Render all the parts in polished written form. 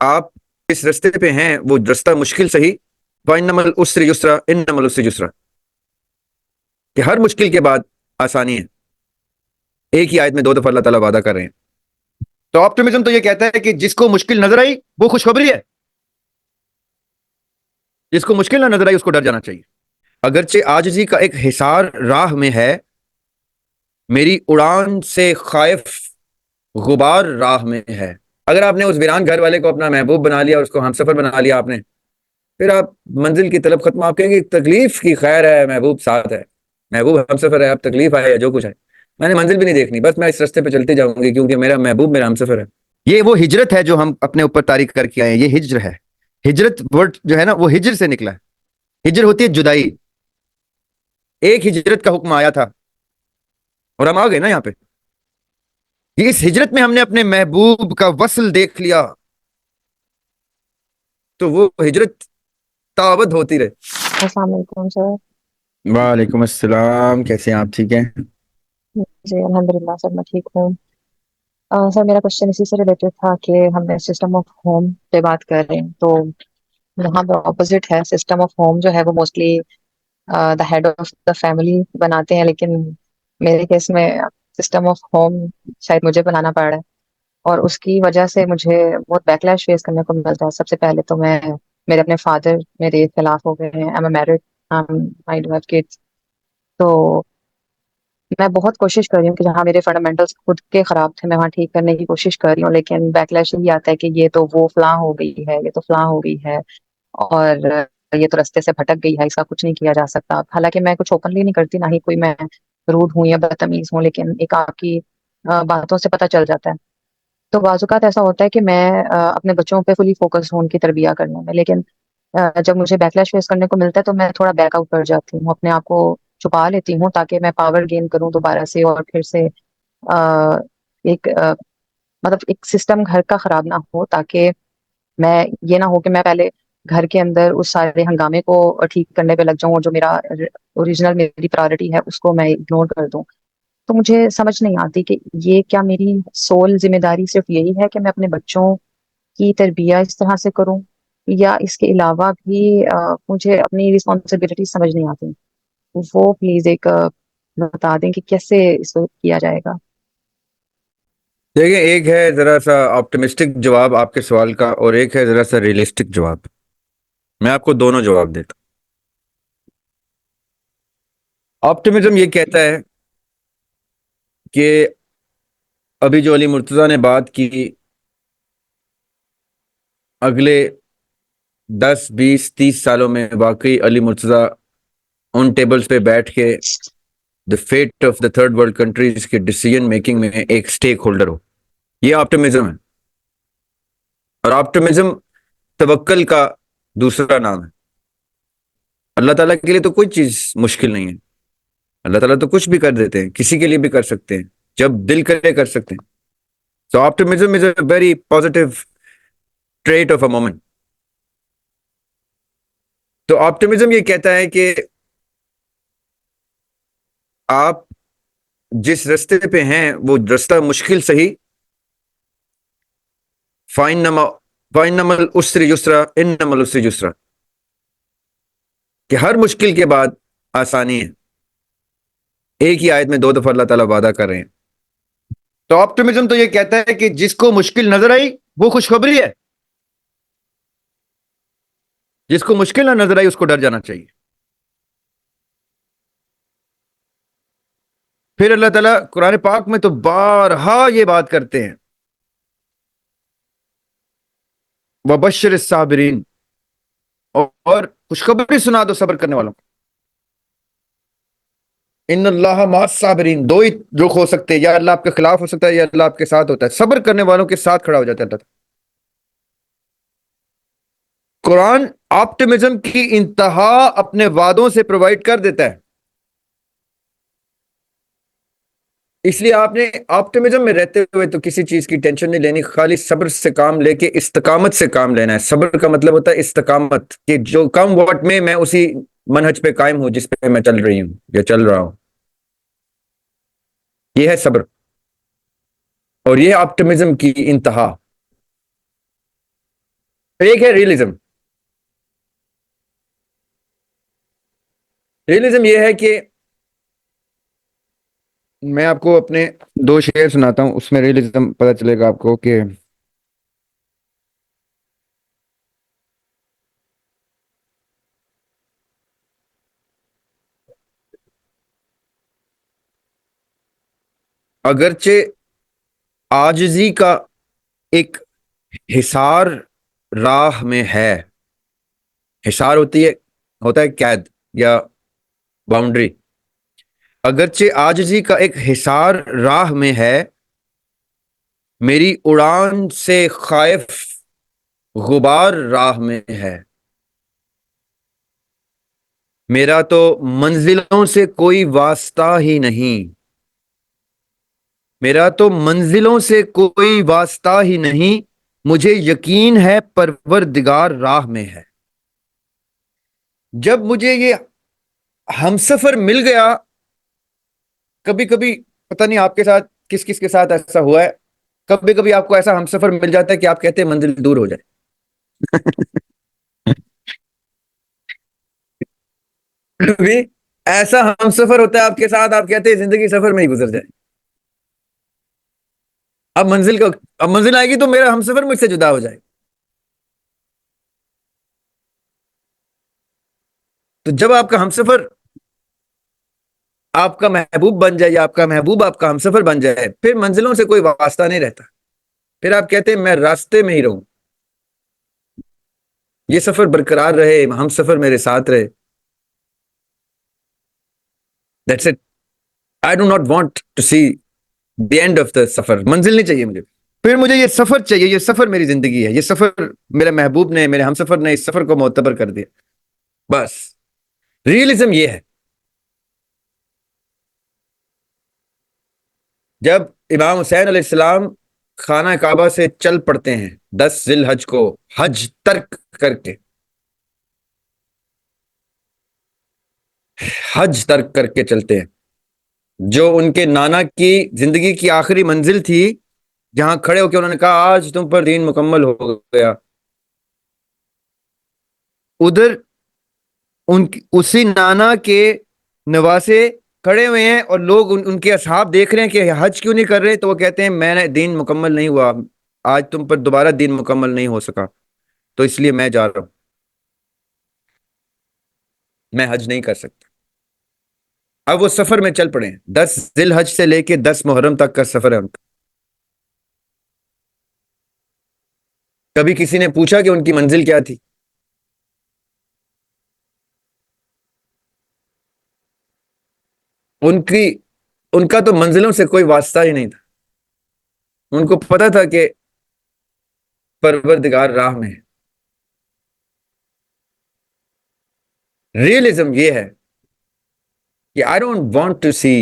آپ اس رستے پہ ہیں وہ رستہ مشکل صحیح، وَإِنَّمَا الْعُسْرِ يُسْرًا إِنَّمَا الْعُسْرِ يُسْرًا، کہ ہر مشکل کے بعد آسانی ہے. ایک ہی آیت میں دو دفعہ اللہ تعالیٰ وعدہ کر رہے ہیں. تو آپٹیمزم تو یہ کہتا ہے کہ جس کو مشکل نظر آئی وہ خوشخبری ہے، جس کو مشکل نہ نظر آئی اس کو ڈر جانا چاہیے. اگرچہ عاجزی کا ایک حصار راہ میں ہے، میری اڑان سے خائف غبار راہ میں ہے. اگر آپ نے اس ویران گھر والے کو اپنا محبوب بنا لیا اور اس کو ہم سفر بنا لیا آپ نے، پھر آپ منزل کی طلب ختم. آپ کہیں گے تکلیف کی خیر ہے، محبوب ساتھ ہے، محبوب ہم سفر ہے، اب تکلیف آئے جو کچھ ہے میں نے منزل بھی نہیں دیکھنی، بس میں اس رستے پہ چلتے جاؤں گی کیونکہ میرا محبوب میرا ہم سفر ہے. یہ وہ ہجرت ہے جو ہم اپنے اوپر تاریخ کر کے آئے ہیں. یہ ہجر ہے. ہجرت ورڈ جو ہے نا وہ ہجر سے نکلا ہے. ہجر ہوتی ہے جدائی. ایک ہجرت کا حکم آیا تھا اور ہم آ گئے نا یہاں پہ. اس ہجرت میں ہم نے اپنے محبوب کا وصل دیکھ لیا تو وہ ہجرت تابد ہوتی رہے. السلام علیکم سر. وعلیکم السلام، کیسے ہیں آپ؟ ٹھیک ہیں؟ جی الحمد للہ سر، میں ٹھیک ہوں. سر میرا کوشچن اسی سے ریلیٹڈ تھا کہ ہم نے سسٹم آف ہوم پہ بات کر رہے ہیں، تو یہاں پہ اپوزٹ ہے. سسٹم آف ہوم جو ہے وہ mostly the head of the family بناتے ہیں، لیکن میرے کیس میں سسٹم آف ہوم شاید مجھے بنانا پڑ رہا ہے، اور اس کی وجہ سے مجھے بہت بیکلیش فیس کرنے کو ملتا ہے. سب سے پہلے تو میرے اپنے فادر میرے خلاف ہو گئے ہیں. I'm a married, I do have kids. تو میں بہت کوشش کر رہی ہوں کہ جہاں میرے فنڈامنٹلس خود کے خراب تھے میں وہاں ٹھیک کرنے کی کوشش کر رہی ہوں، لیکن بیکلیش یہی آتا ہے کہ یہ تو وہ فلاں ہو گئی ہے، یہ تو فلاں ہو گئی ہے، اور یہ تو رستے سے بھٹک گئی ہے، اس کا کچھ نہیں کیا جا سکتا. حالانکہ میں کچھ اوپنلی نہیں کرتی، نہ ہی کوئی میں روڈ ہوں یا بدتمیز ہوں، لیکن ایک آپ کی باتوں سے پتہ چل جاتا ہے. تو بعض اوقات ایسا ہوتا ہے کہ میں اپنے بچوں پہ فلی فوکس ہوں ان کی تربیت کرنے میں، لیکن جب مجھے بیکلیش فیس کرنے کو ملتا ہے تو میں تھوڑا بیک آؤٹ کر جاتی ہوں، اپنے آپ کو چھپا لیتی ہوں تاکہ میں پاور گین کروں دوبارہ سے، اور پھر سے ایک مطلب ایک سسٹم گھر کا خراب نہ ہو، تاکہ میں یہ نہ ہو کہ میں پہلے گھر کے اندر اس سارے ہنگامے کو ٹھیک کرنے پہ لگ جاؤں، اور جو میرا اوریجنل میری پرائورٹی ہے اس کو میں اگنور کر دوں. تو مجھے سمجھ نہیں آتی کہ یہ کیا میری سول ذمہ داری صرف یہی ہے کہ میں اپنے بچوں کی تربیت اس طرح سے کروں، یا اس کے علاوہ بھی مجھے اپنی رسپانسبلٹی سمجھ نہیں آتی. وہ پلیز ایک بتا دیں کہ کیسے اس کو کیا جائے گا. دیکھیں، ایک ہے ذرا سا آپٹمسٹک جواب آپ کے سوال کا اور ایک ہے ذرا سا ریئلسٹک جواب. میں آپ کو دونوں جواب دیتا ہوں. آپٹمزم یہ کہتا ہے کہ ابھی جو علی مرتضیٰ نے بات کی، اگلے 10 20 30 سالوں میں واقعی علی مرتضیٰ ان ٹیبلز پہ بیٹھ کے the fate of the third world countries کے ڈیسیجن میکنگ میں ایک سٹیک ہولڈر ہو. یہ آپٹمزم ہے. اور آپٹمزم توکل کا دوسرا نام ہے. اللہ تعالیٰ کے لیے تو کوئی چیز مشکل نہیں ہے. اللہ تعالیٰ تو کچھ بھی کر دیتے ہیں، کسی کے لیے بھی کر سکتے ہیں، جب دل کرے کر سکتے ہیں. So optimism is a very positive trait of a moment. تو آپٹمزم یہ کہتا ہے کہ آپ جس رستے پہ ہیں وہ رستہ مشکل صحیح، فَإِنَّمَا الْعُسْرِ يُسْرًا إِنَّمَا الْعُسْرِ يُسْرًا، کہ ہر مشکل کے بعد آسانی ہے. ایک ہی آیت میں دو دفعہ اللہ تعالیٰ وعدہ کر رہے ہیں. تو آپٹمزم تو یہ کہتا ہے کہ جس کو مشکل نظر آئی وہ خوشخبری ہے، جس کو مشکل نہ نظر آئی اس کو ڈر جانا چاہیے. پھر اللہ تعالیٰ قرآن پاک میں تو بارہا یہ بات کرتے ہیں، وَبَشِّرِ الصَّابِرِينَ، اور خوشخبری سنا دو صبر کرنے والوں کو. ان اللہ مع الصابرین، دو ہی رخ ہو سکتے ہیں، یا اللہ آپ کے خلاف ہو سکتا ہے یا اللہ آپ کے ساتھ ہوتا ہے. صبر کرنے والوں کے ساتھ کھڑا ہو جاتا ہے اللہ تعالیٰ. قرآن آپٹمزم کی انتہا اپنے وعدوں سے پرووائڈ کر دیتا ہے. اس لیے آپ نے آپٹمزم میں رہتے ہوئے تو کسی چیز کی ٹینشن نہیں لینی، خالی صبر سے کام لے کے استقامت سے کام لینا ہے. صبر کا مطلب ہوتا ہے استقامت، کہ جو کم وقت میں اسی منہج پہ قائم ہوں جس پہ میں چل رہی ہوں یا چل رہا ہوں. یہ ہے صبر، اور یہ آپٹمزم کی انتہا. ایک ہے ریئلزم. ریئلزم یہ ہے کہ میں آپ کو اپنے 2 شعر سناتا ہوں, اس میں ریئلزم پتہ چلے گا آپ کو کہ اگرچہ عاجزی کا ایک حصار راہ میں ہے. حصار ہوتا ہے قید یا باؤنڈری. اگرچہ عاجزی کا ایک حصار راہ میں ہے, میری اڑان سے خائف غبار راہ میں ہے. میرا تو منزلوں سے کوئی واسطہ ہی نہیں. میرا تو منزلوں سے کوئی واسطہ ہی نہیں, مجھے یقین ہے پروردگار راہ میں ہے. جب مجھے یہ ہمسفر مل گیا, کبھی کبھی پتہ نہیں آپ کے ساتھ کس کس کے ساتھ ایسا ہوا ہے, کبھی کبھی آپ کو ایسا ہمسفر مل جاتا ہے کہ آپ کہتے ہیں منزل دور ہو جائے. کبھی ایسا ہمسفر ہوتا ہے آپ کے ساتھ, آپ کہتے ہیں زندگی سفر میں ہی گزر جائے. اب منزل آئے گی تو میرا ہمسفر مجھ سے جدا ہو جائے. تو جب آپ کا ہمسفر آپ کا محبوب بن جائے یا آپ کا محبوب آپ کا ہمسفر بن جائے, پھر منزلوں سے کوئی واسطہ نہیں رہتا. پھر آپ کہتے ہیں میں راستے میں ہی رہوں, یہ سفر برقرار رہے, ہم سفر میرے ساتھ رہے. That's it. I do not want to see the end of the سفر. منزل نہیں چاہیے مجھے, پھر مجھے یہ سفر چاہیے. یہ سفر میری زندگی ہے, یہ سفر میرے محبوب نے, میرے ہم سفر نے اس سفر کو معتبر کر دیا. بس ریئلزم یہ ہے. جب امام حسین علیہ السلام خانہ کعبہ سے چل پڑتے ہیں 10 ذی الحج کو حج ترک کر کے, حج ترک کر کے چلتے ہیں, جو ان کے نانا کی زندگی کی آخری منزل تھی, جہاں کھڑے ہو کے انہوں نے کہا آج تم پر دین مکمل ہو گیا. ادھر اسی نانا کے نواسے کھڑے ہوئے ہیں اور لوگ ان کے اصحاب دیکھ رہے ہیں کہ حج کیوں نہیں کر رہے, تو وہ کہتے ہیں میں نے دین مکمل نہیں ہوا, آج تم پر دوبارہ دین مکمل نہیں ہو سکا, تو اس لیے میں جا رہا ہوں, میں حج نہیں کر سکتا. اب وہ سفر میں چل پڑے ہیں. 10 ذی الحج سے لے کے 10 محرم تک کا سفر ہے ان کا. کبھی کسی نے پوچھا کہ ان کی منزل کیا تھی؟ ان کا تو منزلوں سے کوئی واسطہ ہی نہیں تھا. ان کو پتا تھا کہ پروردگار راہ میں ہے. ریئلزم یہ ہے کہ I don't want to see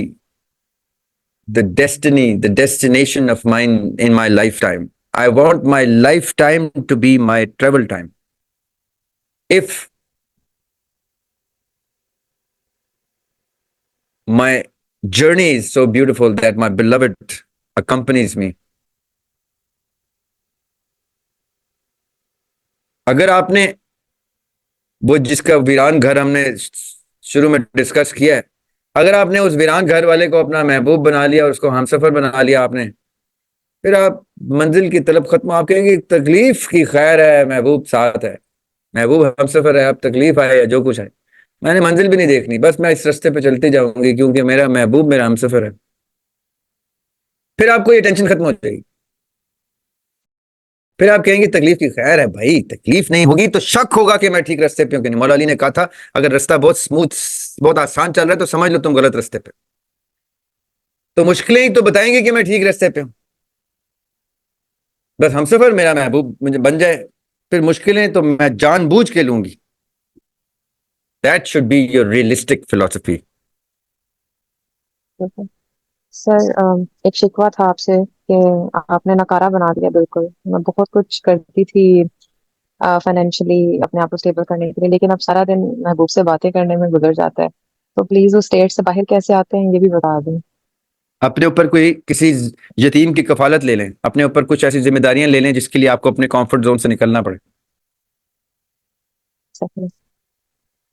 the destiny, the destination of mine in my lifetime. I want my lifetime to be my travel time. If my journey is so beautiful that my beloved accompanies me. اگر آپ نے وہ جس کا ویران گھر ہم نے شروع میں ڈسکس کیا ہے, اگر آپ نے اس ویران گھر والے کو اپنا محبوب بنا لیا اور اس کو ہم سفر بنا لیا آپ نے, پھر آپ منزل کی طلب ختم. آپ کہیں گے تکلیف کی خیر ہے, محبوب ساتھ ہے, محبوب ہم سفر ہے, اب تکلیف آئے یا جو کچھ ہے, میں نے منزل بھی نہیں دیکھنی, بس میں اس رستے پہ چلتی جاؤں گی کیونکہ میرا محبوب میرا ہم سفر ہے. پھر آپ کو یہ ٹینشن ختم ہو جائے گی. پھر آپ کہیں گے تکلیف کی خیر ہے. بھائی تکلیف نہیں ہوگی تو شک ہوگا کہ میں ٹھیک رستے پہ ہوں کہ نہیں. مولا علی نے کہا تھا اگر رستہ بہت سموتھ, بہت آسان چل رہا ہے تو سمجھ لو تم غلط رستے پہ. تو مشکلیں ہی تو بتائیں گے کہ میں ٹھیک رستے پہ ہوں. بس ہم سفر میرا محبوب مجھے بن جائے, پھر مشکلیں تو میں جان بوجھ کے لوں گی. That should be your realistic philosophy. سر ایک شکوہ تھا آپ سے کہ آپ نے نکارہ بنا دیا. بالکل میں بہت کچھ کرتی تھی فائنینشلی اپنے آپ کو اسٹیبل کرنے کے لیے, لیکن اب سارا دن محبوب سے باتیں کرنے میں گزر جاتا ہے. تو پلیز اس اسٹیٹ سے باہر کیسے آتے ہیں یہ بھی بتا دیں. اپنے اوپر کوئی کسی یتیم کی کفالت لے لیں, اپنے اوپر کچھ ایسی ذمہ داریاں لے لیں جس کے لیے آپ کو اپنے کمفرٹ زون سے نکلنا پڑے. exactly.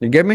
You get me?